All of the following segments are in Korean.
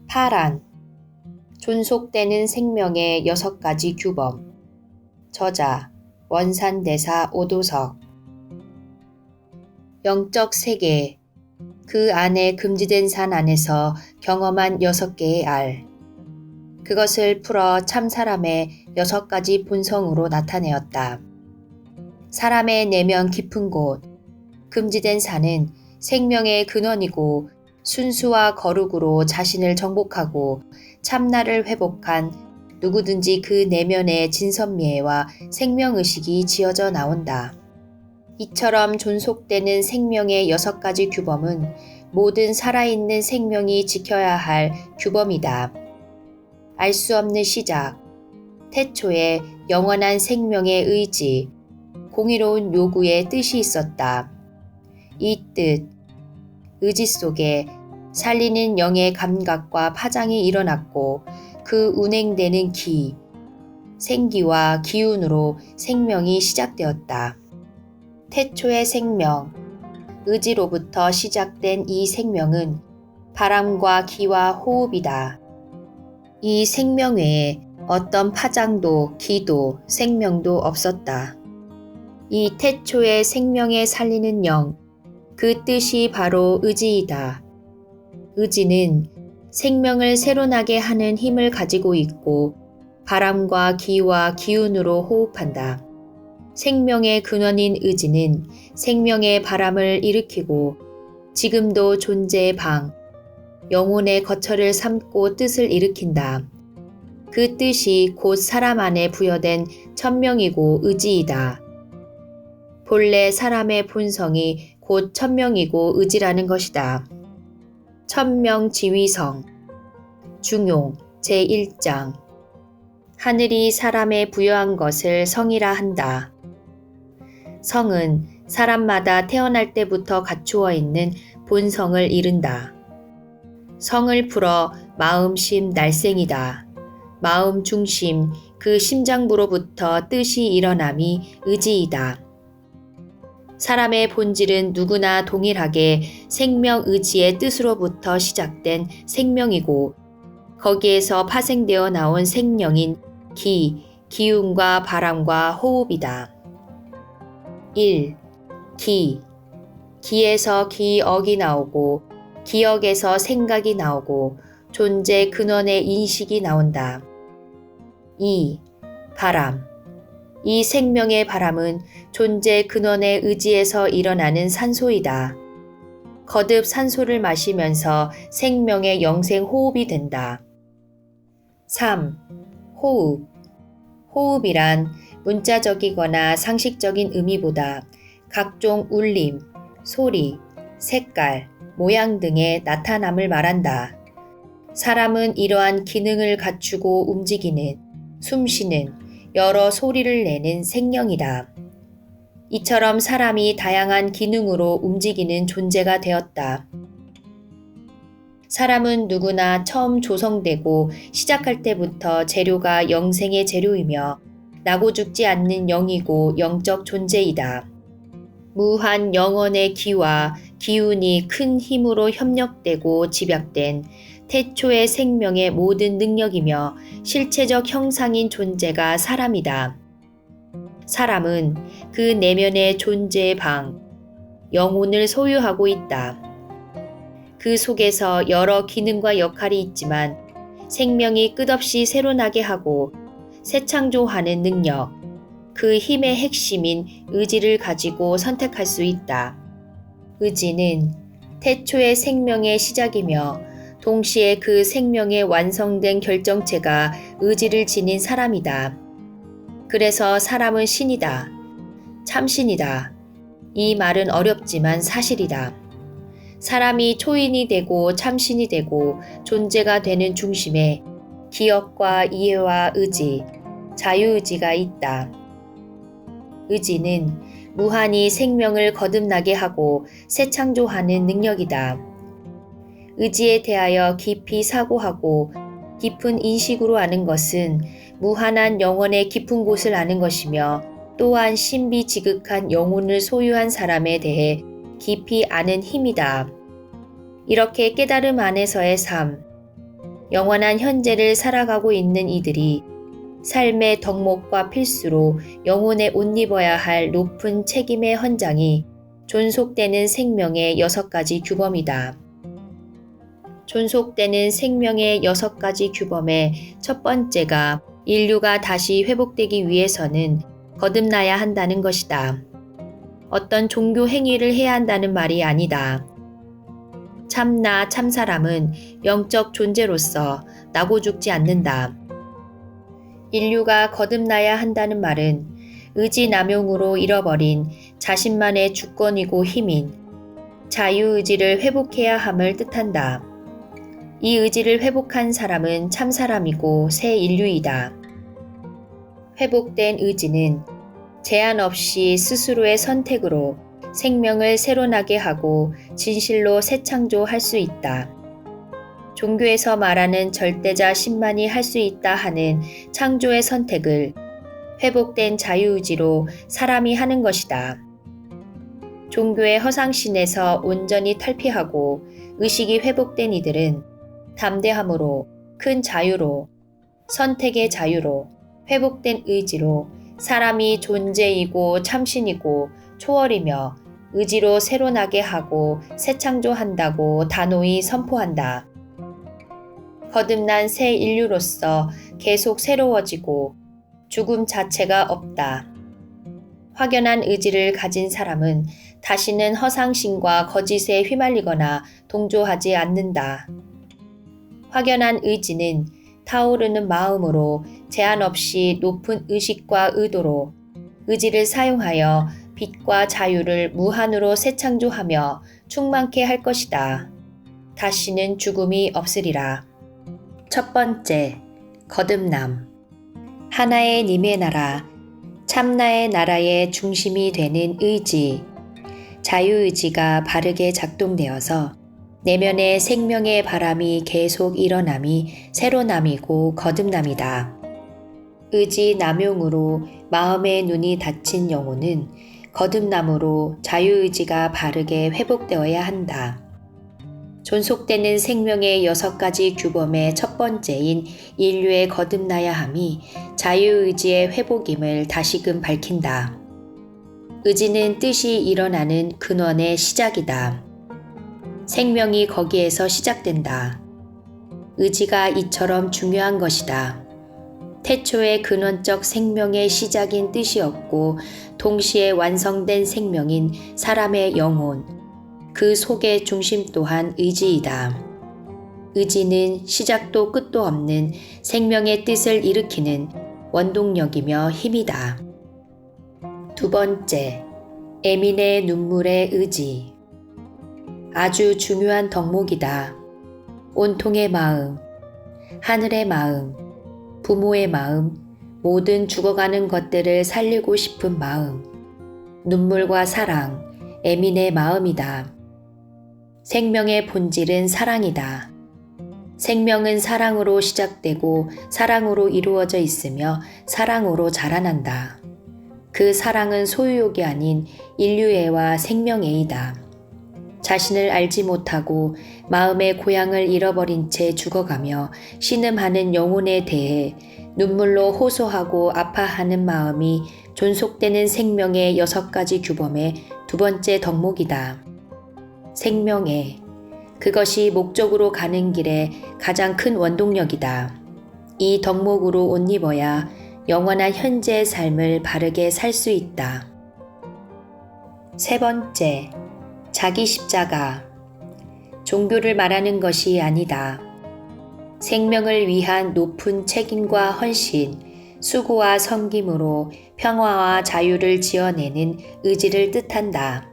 파란, 존속되는 생명의 6가지 규범. 저자, 원산대사 오도석. 영적 세계, 그 안에 금지된 산 안에서 경험한 6개의 알. 그것을 풀어 참 사람의 6가지 본성으로 나타내었다. 사람의 내면 깊은 곳, 금지된 산은 생명의 근원이고 순수와 거룩으로 자신을 정복하고 참나를 회복한 누구든지 그 내면의 진선미애와 생명의식이 지어져 나온다. 이처럼 존속되는 생명의 6가지 규범은 모든 살아있는 생명이 지켜야 할 규범이다. 알 수 없는 시작, 태초에 영원한 생명의 의지, 공의로운 요구의 뜻이 있었다. 이 뜻, 의지 속에 살리는 영의 감각과 파장이 일어났고 그 운행되는 기, 생기와 기운으로 생명이 시작되었다. 태초의 생명, 의지로부터 시작된 이 생명은 바람과 기와 호흡이다. 이 생명 외에 어떤 파장도 기도, 생명도 없었다. 이 태초의 생명에 살리는 영, 그 뜻이 바로 의지이다. 의지는 생명을 새로나게 하는 힘을 가지고 있고 바람과 기와 기운으로 호흡한다. 생명의 근원인 의지는 생명의 바람을 일으키고 지금도 존재의 방, 영혼의 거처를 삼고 뜻을 일으킨다. 그 뜻이 곧 사람 안에 부여된 천명이고 의지이다. 본래 사람의 본성이 곧 천명이고 의지라는 것이다. 천명지위성, 중용 제1장. 하늘이 사람에 부여한 것을 성이라 한다. 성은 사람마다 태어날 때부터 갖추어 있는 본성을 이른다. 성을 풀어 마음심 날생이다. 마음 중심, 그 심장부로부터 뜻이 일어남이 의지이다. 사람의 본질은 누구나 동일하게 생명의지의 뜻으로부터 시작된 생명이고 거기에서 파생되어 나온 생령인 기, 기운과 바람과 호흡이다. 1. 기. 기에서 기억이 나오고 기억에서 생각이 나오고 존재 근원의 인식이 나온다. 2. 바람. 이 생명의 바람은 존재 근원의 의지에서 일어나는 산소이다. 거듭 산소를 마시면서 생명의 영생 호흡이 된다. 3. 호흡. 호흡이란 문자적이거나 상식적인 의미보다 각종 울림, 소리, 색깔, 모양 등의 나타남을 말한다. 사람은 이러한 기능을 갖추고 움직이는, 숨쉬는, 여러 소리를 내는 생령이다. 이처럼 사람이 다양한 기능으로 움직이는 존재가 되었다. 사람은 누구나 처음 조성되고 시작할 때부터 재료가 영생의 재료이며 나고 죽지 않는 영이고 영적 존재이다. 무한 영원의 기와 기운이 큰 힘으로 협력되고 집약된 태초의 생명의 모든 능력이며 실체적 형상인 존재가 사람이다. 사람은 그 내면의 존재의 방, 영혼을 소유하고 있다. 그 속에서 여러 기능과 역할이 있지만 생명이 끝없이 새로나게 하고 새창조하는 능력, 그 힘의 핵심인 의지를 가지고 선택할 수 있다. 의지는 태초의 생명의 시작이며 동시에 그 생명의 완성된 결정체가 의지를 지닌 사람이다. 그래서 사람은 신이다. 참신이다. 이 말은 어렵지만 사실이다. 사람이 초인이 되고 참신이 되고 존재가 되는 중심에 기억과 이해와 의지, 자유의지가 있다. 의지는 무한히 생명을 거듭나게 하고 새창조하는 능력이다. 의지에 대하여 깊이 사고하고 깊은 인식으로 아는 것은 무한한 영혼의 깊은 곳을 아는 것이며 또한 신비지극한 영혼을 소유한 사람에 대해 깊이 아는 힘이다. 이렇게 깨달음 안에서의 삶, 영원한 현재를 살아가고 있는 이들이 삶의 덕목과 필수로 영혼에 옷 입어야 할 높은 책임의 헌장이 존속되는 생명의 6가지 규범이다. 존속되는 생명의 6가지 규범의 첫 번째가 인류가 다시 회복되기 위해서는 거듭나야 한다는 것이다. 어떤 종교 행위를 해야 한다는 말이 아니다. 참나 참사람은 영적 존재로서 나고 죽지 않는다. 인류가 거듭나야 한다는 말은 의지남용으로 잃어버린 자신만의 주권이고 힘인 자유의지를 회복해야 함을 뜻한다. 이 의지를 회복한 사람은 참사람이고 새 인류이다. 회복된 의지는 제한 없이 스스로의 선택으로 생명을 새로 나게 하고 진실로 새 창조할 수 있다. 종교에서 말하는 절대자 신만이 할 수 있다 하는 창조의 선택을 회복된 자유의지로 사람이 하는 것이다. 종교의 허상신에서 온전히 탈피하고 의식이 회복된 이들은 담대함으로, 큰 자유로, 선택의 자유로, 회복된 의지로 사람이 존재이고 참신이고 초월이며 의지로 새로 나게 하고 새 창조한다고 단호히 선포한다. 거듭난 새 인류로서 계속 새로워지고 죽음 자체가 없다. 확연한 의지를 가진 사람은 다시는 허상신과 거짓에 휘말리거나 동조하지 않는다. 확연한 의지는 타오르는 마음으로 제한 없이 높은 의식과 의도로 의지를 사용하여 빛과 자유를 무한으로 새 창조하며 충만케 할 것이다. 다시는 죽음이 없으리라. 첫 번째, 거듭남. 하나의 님의 나라, 참나의 나라의 중심이 되는 의지, 자유의지가 바르게 작동되어서 내면의 생명의 바람이 계속 일어남이 새로남이고 거듭남이다. 의지 남용으로 마음의 눈이 닫힌 영혼은 거듭남으로 자유의지가 바르게 회복되어야 한다. 존속되는 생명의 6가지 규범의 첫 번째인 인류의 거듭나야 함이 자유의지의 회복임을 다시금 밝힌다. 의지는 뜻이 일어나는 근원의 시작이다. 생명이 거기에서 시작된다. 의지가 이처럼 중요한 것이다. 태초의 근원적 생명의 시작인 뜻이 없고 동시에 완성된 생명인 사람의 영혼, 그 속의 중심 또한 의지이다. 의지는 시작도 끝도 없는 생명의 뜻을 일으키는 원동력이며 힘이다. 두 번째, 애민의 눈물의 의지. 아주 중요한 덕목이다. 온통의 마음, 하늘의 마음, 부모의 마음, 모든 죽어가는 것들을 살리고 싶은 마음, 눈물과 사랑, 애민의 마음이다. 생명의 본질은 사랑이다. 생명은 사랑으로 시작되고 사랑으로 이루어져 있으며 사랑으로 자라난다. 그 사랑은 소유욕이 아닌 인류애와 생명애이다. 자신을 알지 못하고 마음의 고향을 잃어버린 채 죽어가며 신음하는 영혼에 대해 눈물로 호소하고 아파하는 마음이 존속되는 생명의 6가지 규범의 두 번째 덕목이다. 생명애, 그것이 목적으로 가는 길에 가장 큰 원동력이다. 이 덕목으로 옷 입어야 영원한 현재의 삶을 바르게 살 수 있다. 세 번째, 자기 십자가. 종교를 말하는 것이 아니다. 생명을 위한 높은 책임과 헌신, 수고와 섬김으로 평화와 자유를 지어내는 의지를 뜻한다.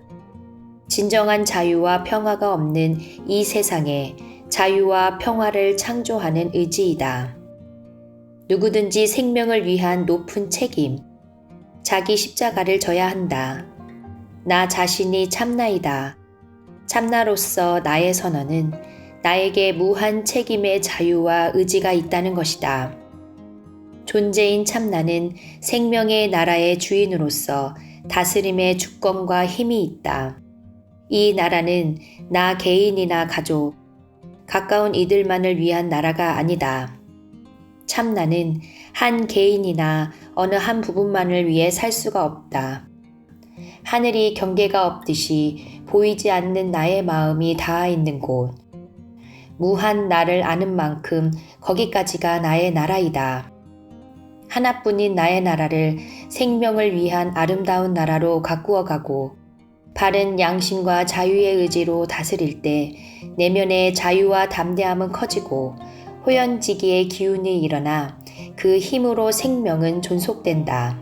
진정한 자유와 평화가 없는 이 세상에 자유와 평화를 창조하는 의지이다. 누구든지 생명을 위한 높은 책임, 자기 십자가를 져야 한다. 나 자신이 참나이다. 참나로서 나의 선언은 나에게 무한 책임의 자유와 의지가 있다는 것이다. 존재인 참나는 생명의 나라의 주인으로서 다스림의 주권과 힘이 있다. 이 나라는 나 개인이나 가족, 가까운 이들만을 위한 나라가 아니다. 참나는 한 개인이나 어느 한 부분만을 위해 살 수가 없다. 하늘이 경계가 없듯이 보이지 않는 나의 마음이 닿아 있는 곳, 무한 나를 아는 만큼 거기까지가 나의 나라이다. 하나뿐인 나의 나라를 생명을 위한 아름다운 나라로 가꾸어 가고 바른 양심과 자유의 의지로 다스릴 때 내면의 자유와 담대함은 커지고 호연지기의 기운이 일어나 그 힘으로 생명은 존속된다.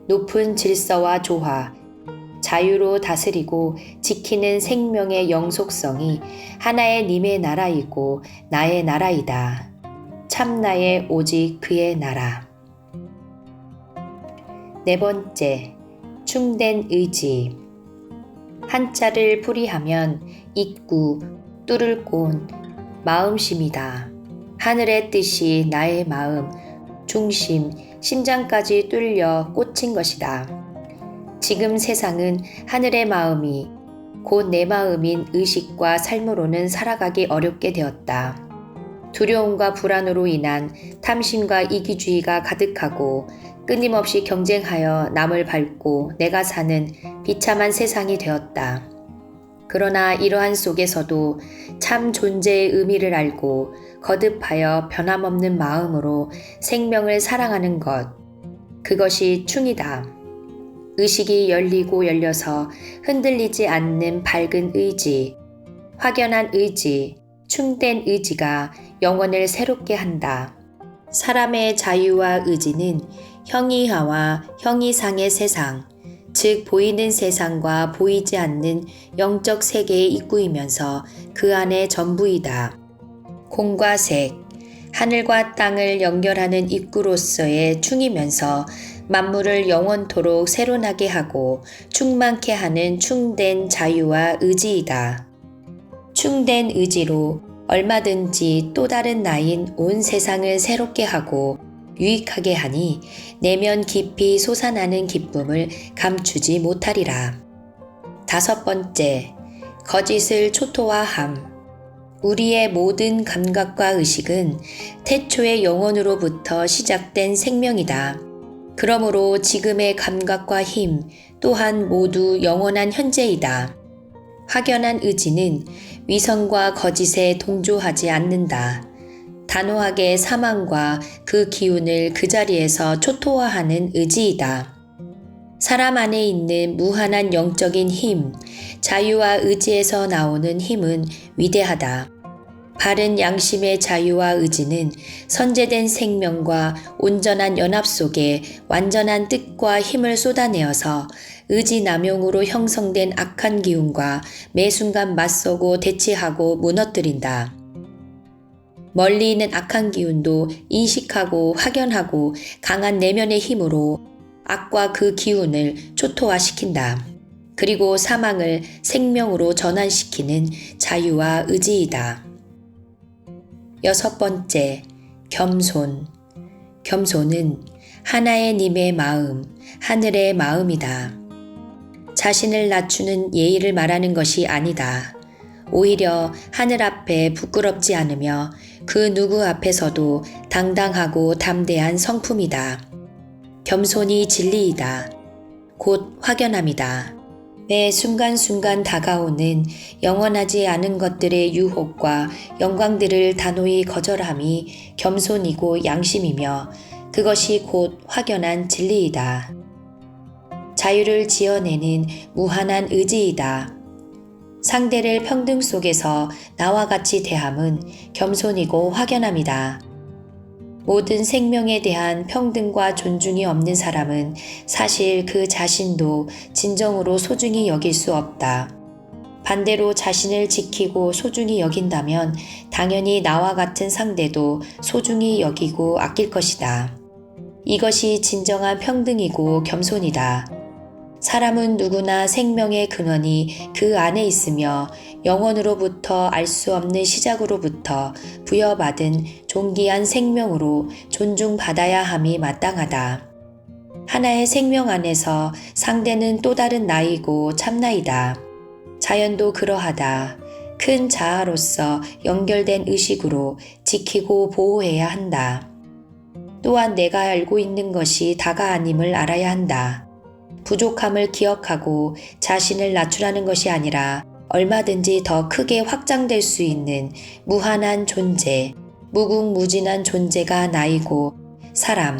높은 질서와 조화, 자유로 다스리고 지키는 생명의 영속성이 하나의 님의 나라이고 나의 나라이다. 참나의 오직 그의 나라. 네 번째, 충된 의지. 한자를 풀이하면 입구, 뚫을 곳, 마음심이다. 하늘의 뜻이 나의 마음, 중심, 심장까지 뚫려 꽂힌 것이다. 지금 세상은 하늘의 마음이 곧 내 마음인 의식과 삶으로는 살아가기 어렵게 되었다. 두려움과 불안으로 인한 탐심과 이기주의가 가득하고 끊임없이 경쟁하여 남을 밟고 내가 사는 비참한 세상이 되었다. 그러나 이러한 속에서도 참 존재의 의미를 알고 거듭하여 변함없는 마음으로 생명을 사랑하는 것, 그것이 충이다. 의식이 열리고 열려서 흔들리지 않는 밝은 의지, 확연한 의지, 충된 의지가 영혼을 새롭게 한다. 사람의 자유와 의지는 형이하와 형이상의 세상, 즉 보이는 세상과 보이지 않는 영적 세계의 입구이면서 그 안의 전부이다. 공과 색, 하늘과 땅을 연결하는 입구로서의 충이면서 만물을 영원토록 새로나게 하고 충만케 하는 충된 자유와 의지이다. 충된 의지로 얼마든지 또 다른 나인 온 세상을 새롭게 하고 유익하게 하니 내면 깊이 솟아나는 기쁨을 감추지 못하리라. 다섯 번째, 거짓을 초토화함. 우리의 모든 감각과 의식은 태초의 영혼으로부터 시작된 생명이다. 그러므로 지금의 감각과 힘 또한 모두 영원한 현재이다. 확연한 의지는 위선과 거짓에 동조하지 않는다. 단호하게 사망과 그 기운을 그 자리에서 초토화하는 의지이다. 사람 안에 있는 무한한 영적인 힘, 자유와 의지에서 나오는 힘은 위대하다. 바른 양심의 자유와 의지는 선제된 생명과 온전한 연합 속에 완전한 뜻과 힘을 쏟아내어서 의지 남용으로 형성된 악한 기운과 매 순간 맞서고 대치하고 무너뜨린다. 멀리 있는 악한 기운도 인식하고 확연하고 강한 내면의 힘으로 악과 그 기운을 초토화시킨다. 그리고 사망을 생명으로 전환시키는 자유와 의지이다. 여섯 번째, 겸손. 겸손은 하나의 님의 마음, 하늘의 마음이다. 자신을 낮추는 예의를 말하는 것이 아니다. 오히려 하늘 앞에 부끄럽지 않으며 그 누구 앞에서도 당당하고 담대한 성품이다. 겸손이 진리이다. 곧 확연함이다. 매 순간순간 다가오는 영원하지 않은 것들의 유혹과 영광들을 단호히 거절함이 겸손이고 양심이며 그것이 곧 확연한 진리이다. 자유를 지어내는 무한한 의지이다. 상대를 평등 속에서 나와 같이 대함은 겸손이고 확연함이다. 모든 생명에 대한 평등과 존중이 없는 사람은 사실 그 자신도 진정으로 소중히 여길 수 없다. 반대로 자신을 지키고 소중히 여긴다면 당연히 나와 같은 상대도 소중히 여기고 아낄 것이다. 이것이 진정한 평등이고 겸손이다. 사람은 누구나 생명의 근원이 그 안에 있으며 영원으로부터 알 수 없는 시작으로부터 부여받은 존귀한 생명으로 존중받아야 함이 마땅하다. 하나의 생명 안에서 상대는 또 다른 나이고 참나이다. 자연도 그러하다. 큰 자아로서 연결된 의식으로 지키고 보호해야 한다. 또한 내가 알고 있는 것이 다가 아님을 알아야 한다. 부족함을 기억하고 자신을 낮추라는 것이 아니라 얼마든지 더 크게 확장될 수 있는 무한한 존재, 무궁무진한 존재가 나이고 사람,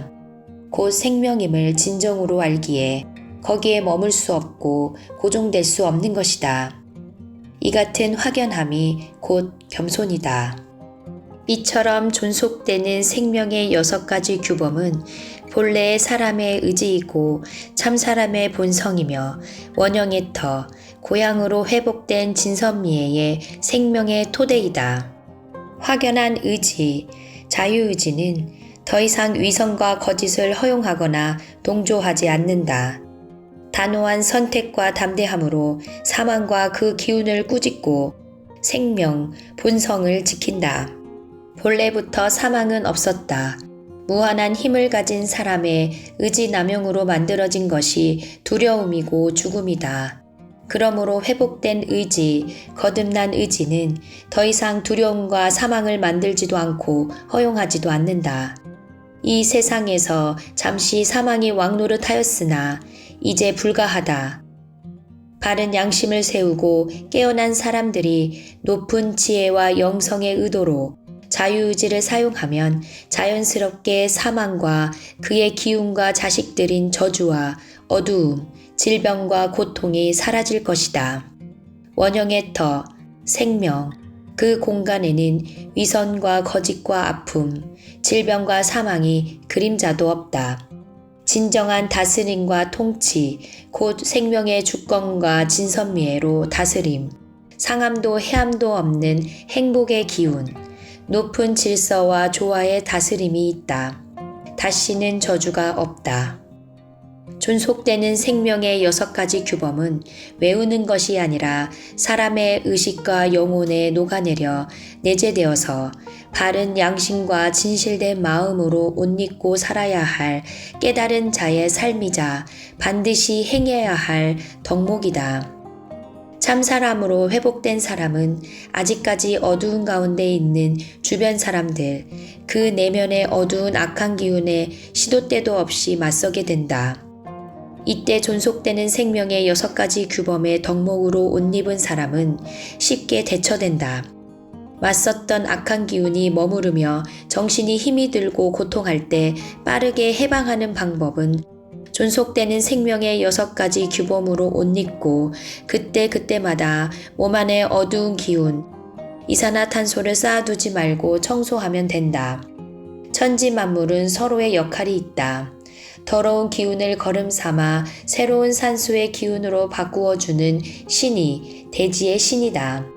곧 생명임을 진정으로 알기에 거기에 머물 수 없고 고정될 수 없는 것이다. 이 같은 확연함이 곧 겸손이다. 이처럼 존속되는 생명의 6가지 규범은 본래의 사람의 의지이고 참사람의 본성이며 원형의 터, 고향으로 회복된 진선미애의 생명의 토대이다. 확연한 의지, 자유의지는 더 이상 위선과 거짓을 허용하거나 동조하지 않는다. 단호한 선택과 담대함으로 사망과 그 기운을 꾸짖고 생명, 본성을 지킨다. 본래부터 사망은 없었다. 무한한 힘을 가진 사람의 의지남용으로 만들어진 것이 두려움이고 죽음이다. 그러므로 회복된 의지, 거듭난 의지는 더 이상 두려움과 사망을 만들지도 않고 허용하지도 않는다. 이 세상에서 잠시 사망이 왕노릇하였으나 이제 불가하다. 바른 양심을 세우고 깨어난 사람들이 높은 지혜와 영성의 의도로 자유의지를 사용하면 자연스럽게 사망과 그의 기운과 자식들인 저주와 어두움, 질병과 고통이 사라질 것이다. 원형의 터, 생명, 그 공간에는 위선과 거짓과 아픔, 질병과 사망이 그림자도 없다. 진정한 다스림과 통치, 곧 생명의 주권과 진선미애로 다스림, 상함도 해함도 없는 행복의 기운, 높은 질서와 조화의 다스림이 있다. 다시는 저주가 없다. 존속되는 생명의 6가지 규범은 외우는 것이 아니라 사람의 의식과 영혼에 녹아내려 내재되어서 바른 양심과 진실된 마음으로 옷 입고 살아야 할 깨달은 자의 삶이자 반드시 행해야 할 덕목이다. 참사람으로 회복된 사람은 아직까지 어두운 가운데 있는 주변 사람들, 그 내면의 어두운 악한 기운에 시도 때도 없이 맞서게 된다. 이때 존속되는 생명의 6가지 규범의 덕목으로 옷 입은 사람은 쉽게 대처된다. 맞섰던 악한 기운이 머무르며 정신이 힘이 들고 고통할 때 빠르게 해방하는 방법은 존속되는 생명의 6가지 규범으로 옷 입고 그때마다 몸 안에 어두운 기운, 이산화탄소를 쌓아두지 말고 청소하면 된다. 천지 만물은 서로의 역할이 있다. 더러운 기운을 걸음 삼아 새로운 산소의 기운으로 바꾸어주는 신이 대지의 신이다.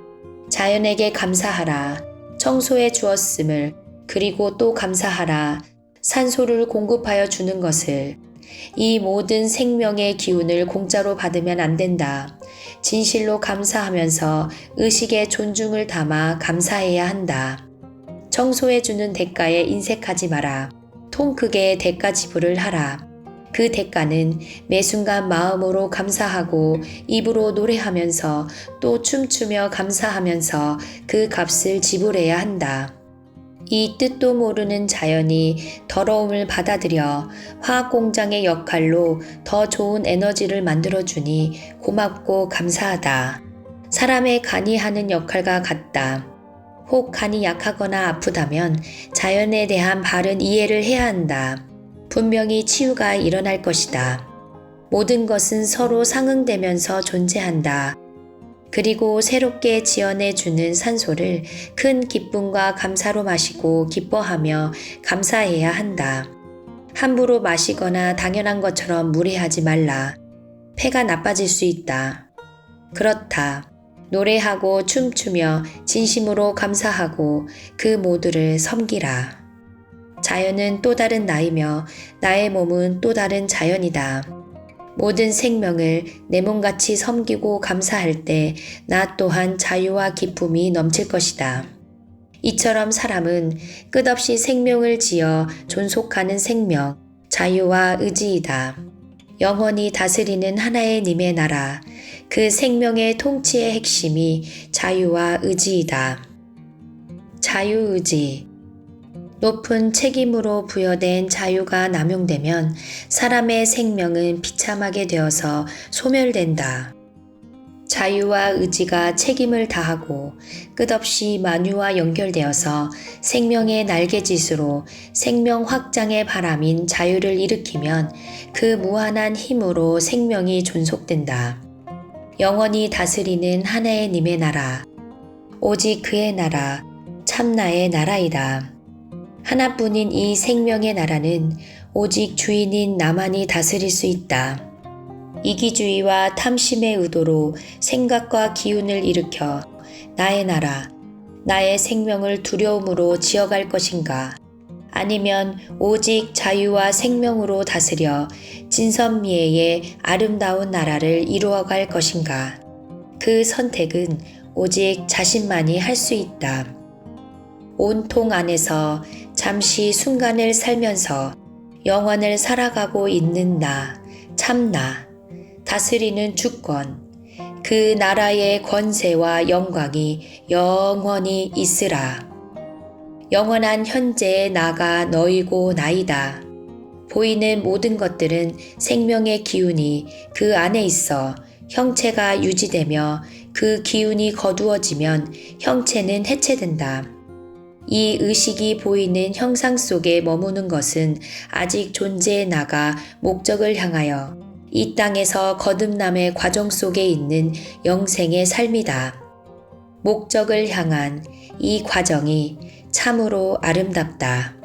자연에게 감사하라. 청소해 주었음을, 그리고 또 감사하라. 산소를 공급하여 주는 것을. 이 모든 생명의 기운을 공짜로 받으면 안 된다. 진실로 감사하면서 의식의 존중을 담아 감사해야 한다. 청소해주는 대가에 인색하지 마라. 통 크게 대가 지불을 하라. 그 대가는 매 순간 마음으로 감사하고 입으로 노래하면서 또 춤추며 감사하면서 그 값을 지불해야 한다. 이 뜻도 모르는 자연이 더러움을 받아들여 화학공장의 역할로 더 좋은 에너지를 만들어주니 고맙고 감사하다. 사람의 간이 하는 역할과 같다. 혹 간이 약하거나 아프다면 자연에 대한 바른 이해를 해야 한다. 분명히 치유가 일어날 것이다. 모든 것은 서로 상응되면서 존재한다. 그리고 새롭게 지어내주는 산소를 큰 기쁨과 감사로 마시고 기뻐하며 감사해야 한다. 함부로 마시거나 당연한 것처럼 무례하지 말라. 폐가 나빠질 수 있다. 그렇다. 노래하고 춤추며 진심으로 감사하고 그 모두를 섬기라. 자연은 또 다른 나이며 나의 몸은 또 다른 자연이다. 모든 생명을 내 몸같이 섬기고 감사할 때 나 또한 자유와 기쁨이 넘칠 것이다. 이처럼 사람은 끝없이 생명을 지어 존속하는 생명, 자유와 의지이다. 영원히 다스리는 하나의 님의 나라, 그 생명의 통치의 핵심이 자유와 의지이다. 자유의지. 높은 책임으로 부여된 자유가 남용되면 사람의 생명은 비참하게 되어서 소멸된다. 자유와 의지가 책임을 다하고 끝없이 만유와 연결되어서 생명의 날개짓으로 생명 확장의 바람인 자유를 일으키면 그 무한한 힘으로 생명이 존속된다. 영원히 다스리는 하나님의 나라, 오직 그의 나라, 참나의 나라이다. 하나뿐인 이 생명의 나라는 오직 주인인 나만이 다스릴 수 있다. 이기주의와 탐심의 의도로 생각과 기운을 일으켜 나의 나라, 나의 생명을 두려움으로 지어갈 것인가? 아니면 오직 자유와 생명으로 다스려 진선미애의 아름다운 나라를 이루어갈 것인가? 그 선택은 오직 자신만이 할 수 있다. 온통 안에서 잠시 순간을 살면서 영원을 살아가고 있는 나, 참나, 다스리는 주권, 그 나라의 권세와 영광이 영원히 있으라. 영원한 현재의 나가 너이고 나이다. 보이는 모든 것들은 생명의 기운이 그 안에 있어 형체가 유지되며 그 기운이 거두어지면 형체는 해체된다. 이 의식이 보이는 형상 속에 머무는 것은 아직 존재의 나가 목적을 향하여 이 땅에서 거듭남의 과정 속에 있는 영생의 삶이다. 목적을 향한 이 과정이 참으로 아름답다.